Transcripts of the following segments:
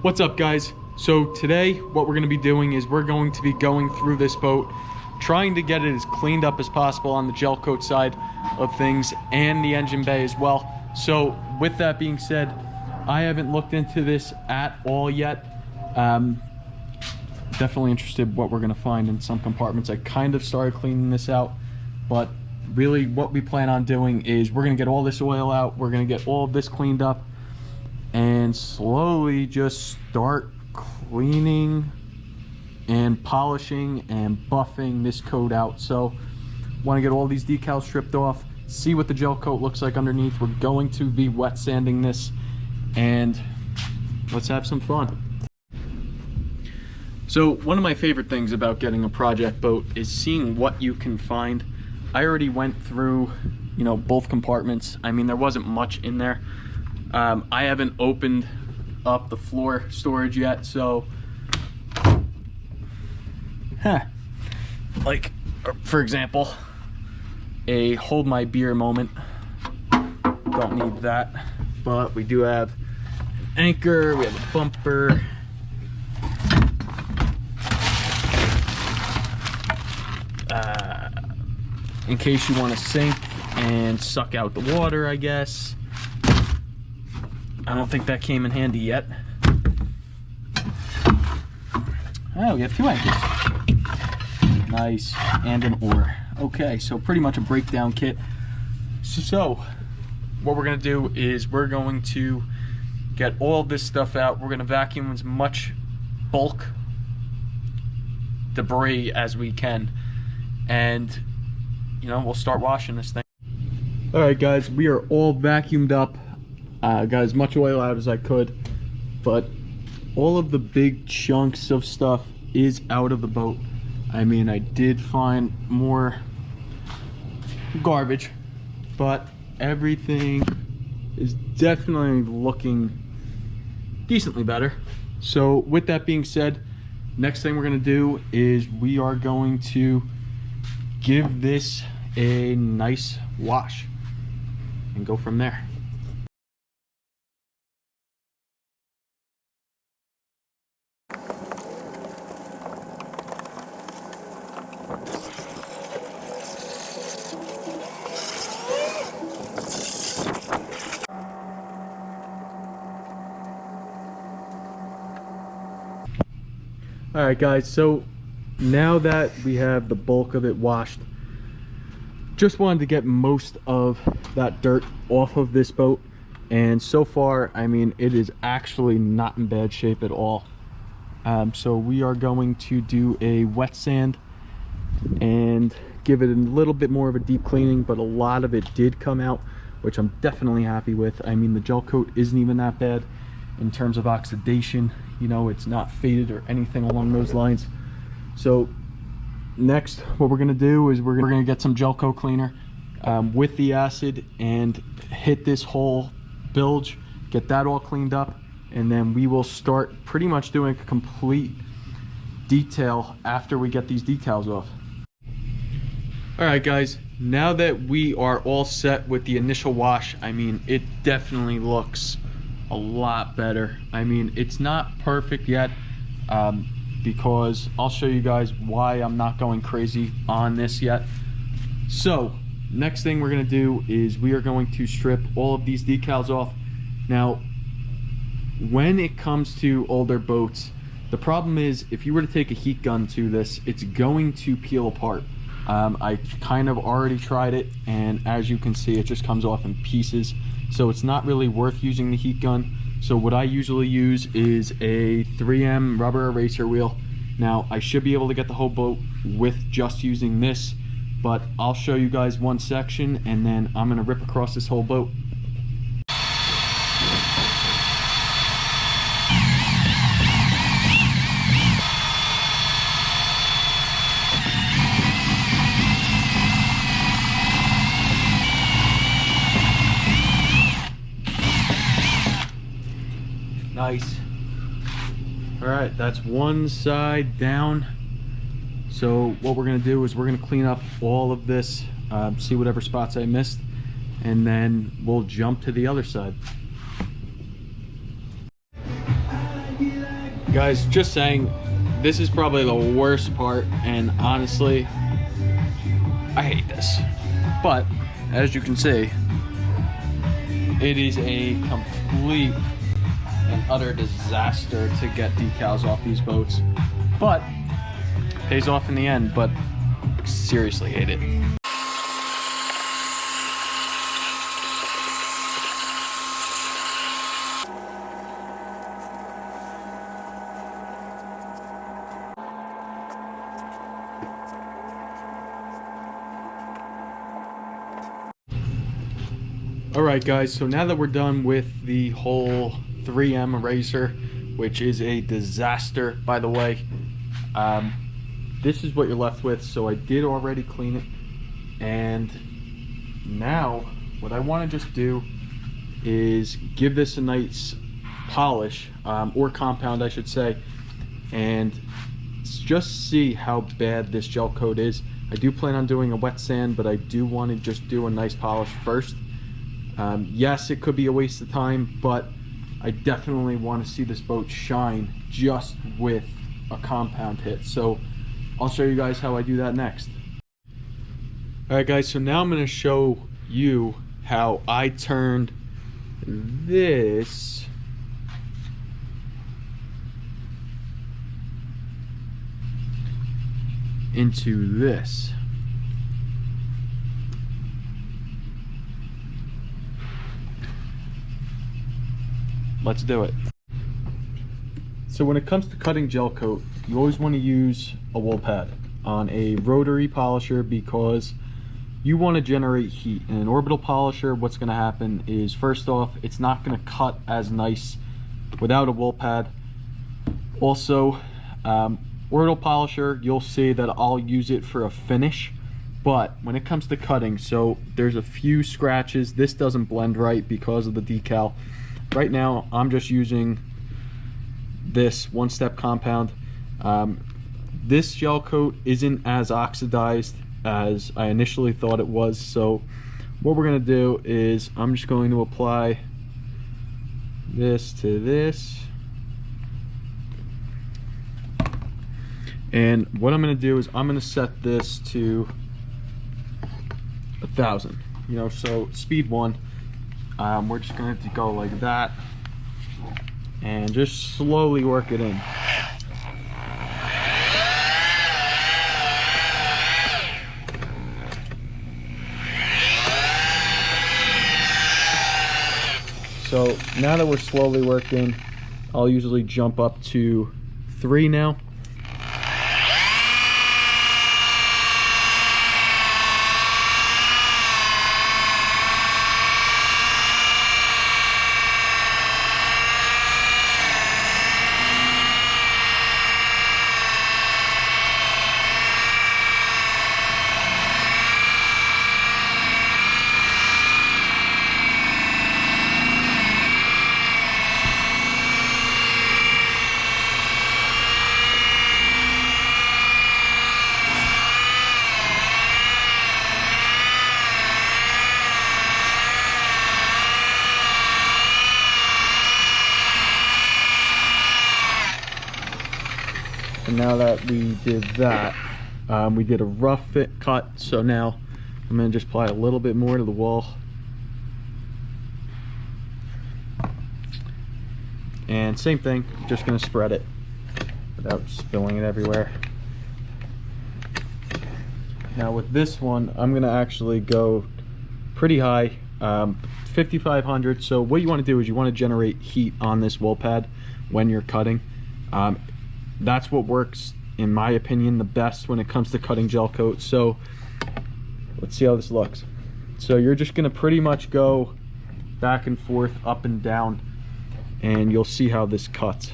What's up, guys? So today what we're going to be doing is we're going to be going through this boat, trying to get it as cleaned up as possible on the Gelcoat side of things and the engine bay as well. So with that being said, I haven't looked into this at all yet. Definitely interested what we're going to find in some compartments. I kind of started cleaning this out, but really what we plan on doing is we're going to get all this oil out, we're going to get all of this cleaned up, and slowly just start cleaning and polishing and buffing this coat out. So want to get all these decals stripped off, see what the gel coat looks like underneath. We're going to be wet sanding this, and let's have some fun. So one of my favorite things about getting a project boat is seeing what you can find. I already went through, you know, both compartments. I mean, there wasn't much in there. I haven't opened up the floor storage yet, so like, for example, a hold my beer moment. Don't need that, but we do have an anchor, we have a bumper, in case you want to sink and suck out the water, I guess. I don't think that came in handy yet. Oh, we have two anchors. Nice, and an oar. Okay, so pretty much a breakdown kit. So what we're gonna do is we're going to get all this stuff out. We're gonna vacuum as much bulk debris as we can, and you know, we'll start washing this thing. All right, guys, we are all vacuumed up. Got as much oil out as I could, but all of the big chunks of stuff is out of the boat. I mean, I did find more garbage, but everything is definitely looking decently better. So with that being said, next thing we're going to do is we are going to give this a nice wash and go from there. All right, guys, so now that we have the bulk of it washed, just wanted to get most of that dirt off of this boat, and so far, I mean, it is actually not in bad shape at all. So we are going to do a wet sand and give it a little bit more of a deep cleaning, but a lot of it did come out, which I'm definitely happy with. I mean, the gel coat isn't even that bad in terms of oxidation. You know, it's not faded or anything along those lines. So next, what we're going to do is we're going to get some gel coat cleaner with the acid and hit this whole bilge, get that all cleaned up, and then we will start pretty much doing a complete detail after we get these decals off. All right, guys, now that we are all set with the initial wash, I mean, it definitely looks a lot better. I mean, it's not perfect yet, because I'll show you guys why I'm not going crazy on this yet. So next thing we're going to do is we are going to strip all of these decals off. Now, when it comes to older boats, the problem is if you were to take a heat gun to this, it's going to peel apart. I kind of already tried it, and as you can see, it just comes off in pieces. So it's not really worth using the heat gun. So what I usually use is a 3M rubber eraser wheel. Now, I should be able to get the whole boat with just using this, but I'll show you guys one section and then I'm gonna rip across this whole boat. Nice. All right, that's one side down. So what we're gonna do is we're gonna clean up all of this, see whatever spots I missed, and then we'll jump to the other side. I give Guys, just saying, this is probably the worst part, and honestly, I hate this. But, as you can see, it is a complete and utter disaster to get decals off these boats. But, pays off in the end, but seriously hate it. Alright guys, so now that we're done with the whole 3M eraser, which is a disaster by the way, this is what you're left with. So I did already clean it, and now what I want to just do is give this a nice polish, or compound I should say, and just see how bad this gel coat is. I do plan on doing a wet sand, but I do want to just do a nice polish first. Yes, it could be a waste of time, but I definitely want to see this boat shine just with a compound hit. So I'll show you guys how I do that next. Alright guys, so now I'm going to show you how I turned this into this. Let's do it. So when it comes to cutting gel coat, you always want to use a wool pad on a rotary polisher because you want to generate heat. In an orbital polisher, what's going to happen is, first off, it's not going to cut as nice without a wool pad. Also, orbital polisher, you'll see that I'll use it for a finish, but when it comes to cutting, so there's a few scratches. This doesn't blend right because of the decal. Right now, I'm just using this one-step compound. This gel coat isn't as oxidized as I initially thought it was, so what we're going to do is I'm just going to apply this to this, and what I'm going to do is I'm going to set this to 1,000, you know, so speed 1. We're just going to go like that and just slowly work it in. So now that we're slowly working, I'll usually jump up to 3 now. And now that we did that, we did a rough fit cut, so now I'm going to just apply a little bit more to the wall. And same thing, just going to spread it without spilling it everywhere. Now with this one, I'm going to actually go pretty high, 5,500. So what you want to do is you want to generate heat on this wool pad when you're cutting. That's what works, in my opinion, the best when it comes to cutting gel coat. So let's see how this looks. So you're just going to pretty much go back and forth, up and down, and you'll see how this cuts.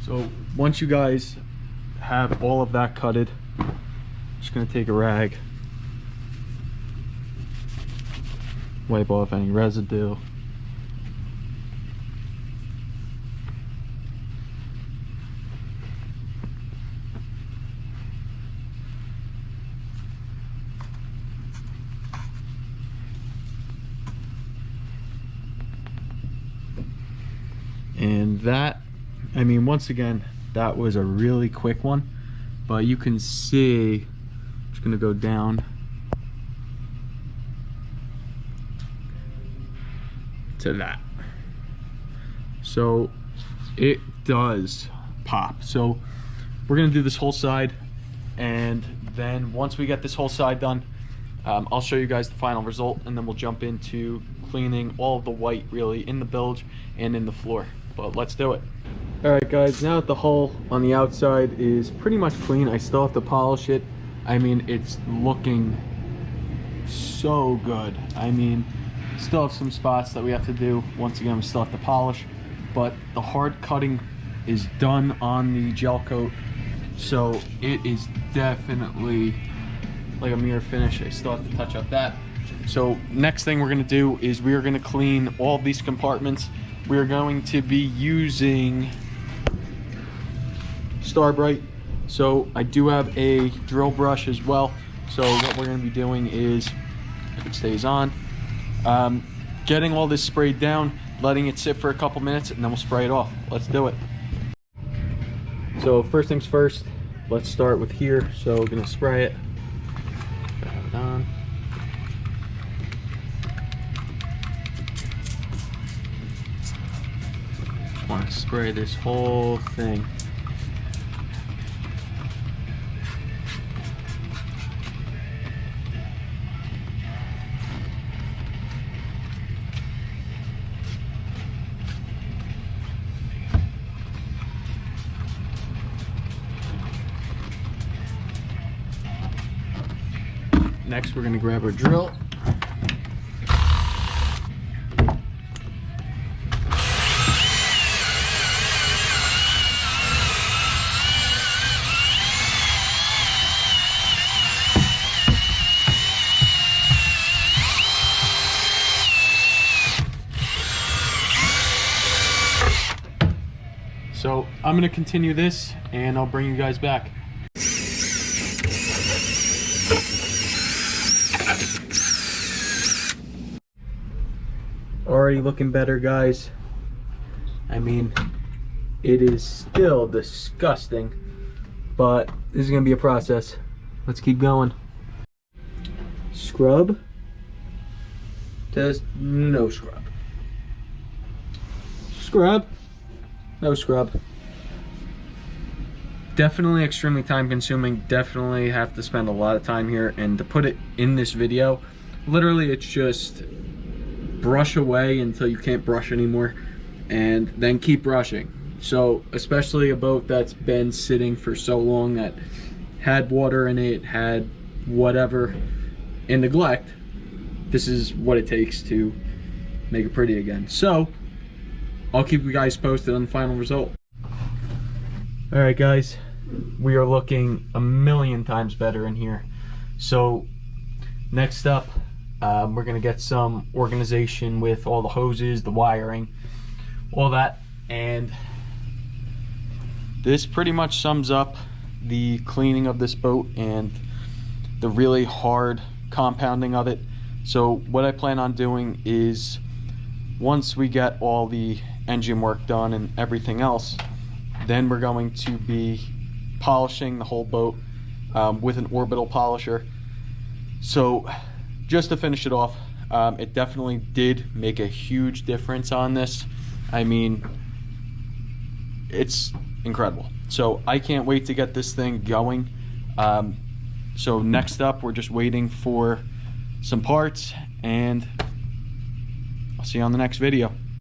So once you guys have all of that cutted, I'm just gonna take a rag, wipe off any residue. And that, I mean, once again, that was a really quick one, but you can see, I'm just gonna go down to that. So it does pop. So we're gonna do this whole side, and then once we get this whole side done, I'll show you guys the final result, and then we'll jump into cleaning all of the white really in the bilge and in the floor. But let's do it. All right guys, now that the hull on the outside is pretty much clean, I still have to polish it. I mean, it's looking so good. I mean, still have some spots that we have to do. Once again, we still have to polish, but the hard cutting is done on the gel coat, so it is definitely like a mirror finish. I still have to touch up that. So next thing we're gonna do is we are gonna clean all of these compartments. We are going to be using Starbright. So I do have a drill brush as well. So what we're going to be doing is, if it stays on, getting all this sprayed down, letting it sit for a couple minutes, and then we'll spray it off. Let's do it. So first things first, let's start with here. So we're going to spray it. Have it on. Want to spray this whole thing. Next, we're going to grab our drill. So I'm gonna continue this and I'll bring you guys back. Already looking better, guys. I mean, it is still disgusting, but this is gonna be a process. Let's keep going. Scrub. Test. No scrub. Scrub. No scrub. Definitely extremely time consuming. Definitely have to spend a lot of time here, and to put it in this video, literally it's just brush away until you can't brush anymore and then keep brushing. So especially a boat that's been sitting for so long, that had water in it, had whatever, and neglect, this is what it takes to make it pretty again. So I'll keep you guys posted on the final result. All right guys, we are looking a million times better in here. So next up, we're gonna get some organization with all the hoses, the wiring, all that, and this pretty much sums up the cleaning of this boat and the really hard compounding of it. So what I plan on doing is, once we get all the engine work done and everything else, then we're going to be polishing the whole boat with an orbital polisher. So just to finish it off, it definitely did make a huge difference on this. I mean, it's incredible. So I can't wait to get this thing going. So next up, we're just waiting for some parts, and I'll see you on the next video.